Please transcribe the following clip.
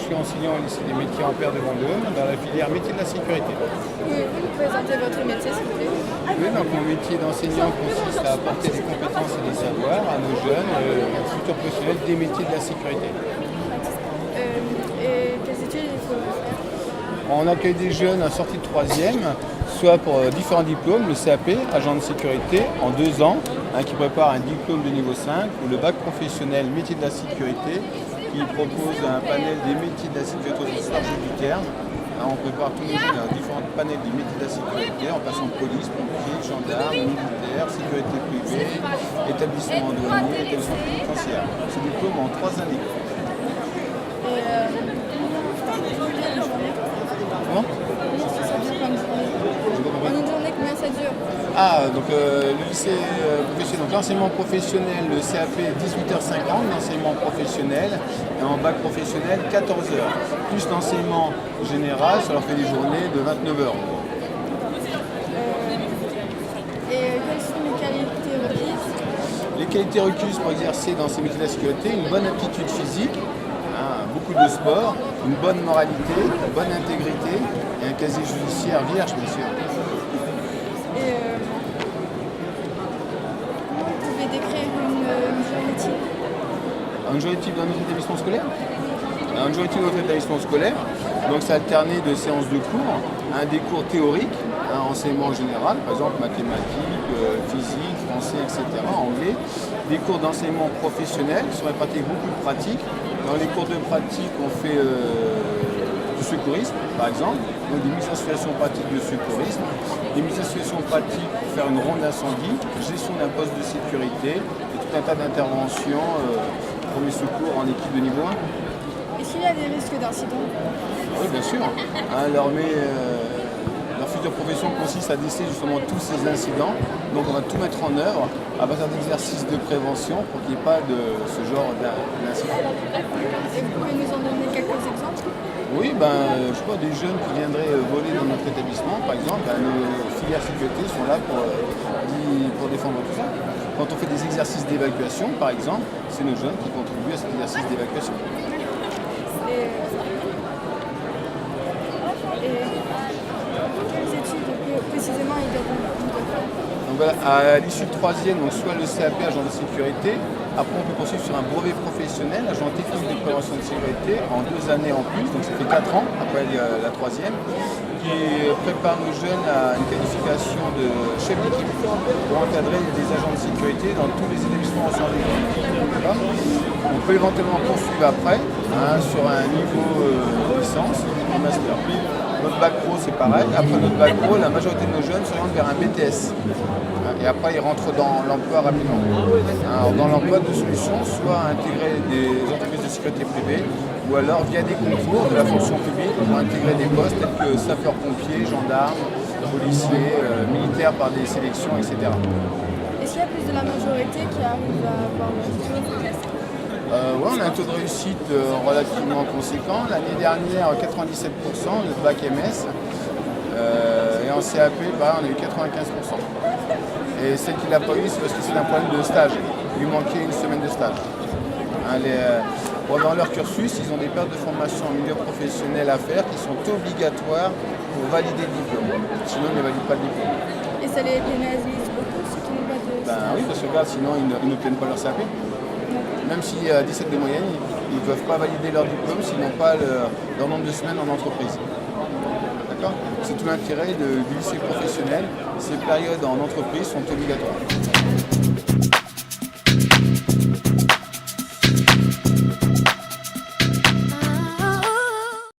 je suis enseignant au lycée des métiers en paire de Vendôme, dans la filière métier de la sécurité. Pouvez-vous nous présenter votre métier, s'il vous plaît? Oui, donc mon métier d'enseignant consiste à apporter des compétences et des savoirs à nos jeunes, futurs professionnels des métiers de la sécurité. Et quelles études il faut faire? On accueille des jeunes en sortie de troisième, soit pour différents diplômes, le CAP, agent de sécurité, en 2 ans, qui prépare un diplôme de niveau 5, ou le bac professionnel métier de la sécurité, qui propose un panel des métiers de la sécurité au sens large du terme. On prépare tous les jeunes à différents panels des métiers de la sécurité, en passant de police, pompiers, gendarmes, militaires, sécurité privée, établissement douanier, établissement pénitentiaire. Ce diplôme en 3 années. Comment? Ça dure comme journée. En une journée, combien ça dure? Donc le lycée professionnel, donc l'enseignement professionnel, le CAP 18h50, l'enseignement professionnel, et en bac professionnel 14h. Plus l'enseignement général, ça leur fait des journées de 29h. Et quelles sont les qualités requises? Les qualités requises pour exercer dans ces métiers de la sécurité, une bonne aptitude physique, beaucoup de sport, une bonne moralité, une bonne intégrité et un casier judiciaire vierge, bien sûr. Et vous pouvez décrire une journée type? Une journée type dans notre établissement scolaire? Une journée type dans notre établissement scolaire, donc c'est alterné de séances de cours, des cours théoriques, enseignement général, par exemple mathématiques, physique, français, etc., anglais, des cours d'enseignement professionnel qui sont répartis avec beaucoup de pratiques. Dans les cours de pratique, on fait du secourisme, par exemple, donc des mises en situation pratique de secourisme, des mises en situation pratique pour faire une ronde d'incendie, gestion d'un poste de sécurité, et tout un tas d'interventions, premier secours en équipe de niveau 1. Est-ce qu'il y a des risques d'incident? Oui, bien sûr. Leur future profession consiste à déceler justement tous ces incidents. Donc on va tout mettre en œuvre à partir d'exercices de prévention pour qu'il n'y ait pas de ce genre d'incident. Et vous pouvez nous en donner quelques exemples? Oui, je sais pas, des jeunes qui viendraient voler dans notre établissement, par exemple, nos filières sécurité sont là pour défendre tout ça. Quand on fait des exercices d'évacuation, par exemple, c'est nos jeunes qui contribuent à cet exercice d'évacuation. Et quelles études précisément ils devront faire? Donc voilà, à l'issue de troisième, donc soit le CAP agent de sécurité, après on peut poursuivre sur un brevet professionnel, agent technique de prévention de sécurité, en 2 années en plus, donc ça fait 4 ans après la troisième, qui prépare nos jeunes à une qualification de chef d'équipe pour encadrer des agents de sécurité dans tous les établissements en charge. On peut éventuellement poursuivre après sur un niveau licence, un master. Notre bac pro, c'est pareil. Après notre bac pro, la majorité de nos jeunes s'orientent vers un BTS. Et après, ils rentrent dans l'emploi rapidement. Alors, dans l'emploi de solutions, soit intégrer des entreprises de sécurité privée, ou alors via des concours de la fonction publique pour intégrer des postes tels que sapeurs-pompiers, gendarmes, policiers, militaires par des sélections, etc. Est-ce qu'il y a plus de la majorité qui arrive à avoir le diplôme? Oui, on a un taux de réussite relativement conséquent. L'année dernière, 97%, le bac MS. Et en CAP, on a eu 95%. Et celle qui ne l'a pas eu, c'est parce que c'est un problème de stage. Il lui manquait une semaine de stage. Pendant leur cursus, ils ont des périodes de formation en milieu professionnel à faire qui sont obligatoires pour valider le diplôme. Sinon, ils ne valident pas le diplôme. Et ça les pénalise beaucoup, ceux qui n'ont pas de stage? Oui, parce que regarde, sinon ils n'obtiennent pas leur CAP. Même s'il y a 17 de moyenne, ils ne peuvent pas valider leur diplôme s'ils n'ont pas leur nombre de semaines en entreprise. D'accord? C'est tout l'intérêt du lycée professionnel. Ces périodes en entreprise sont obligatoires.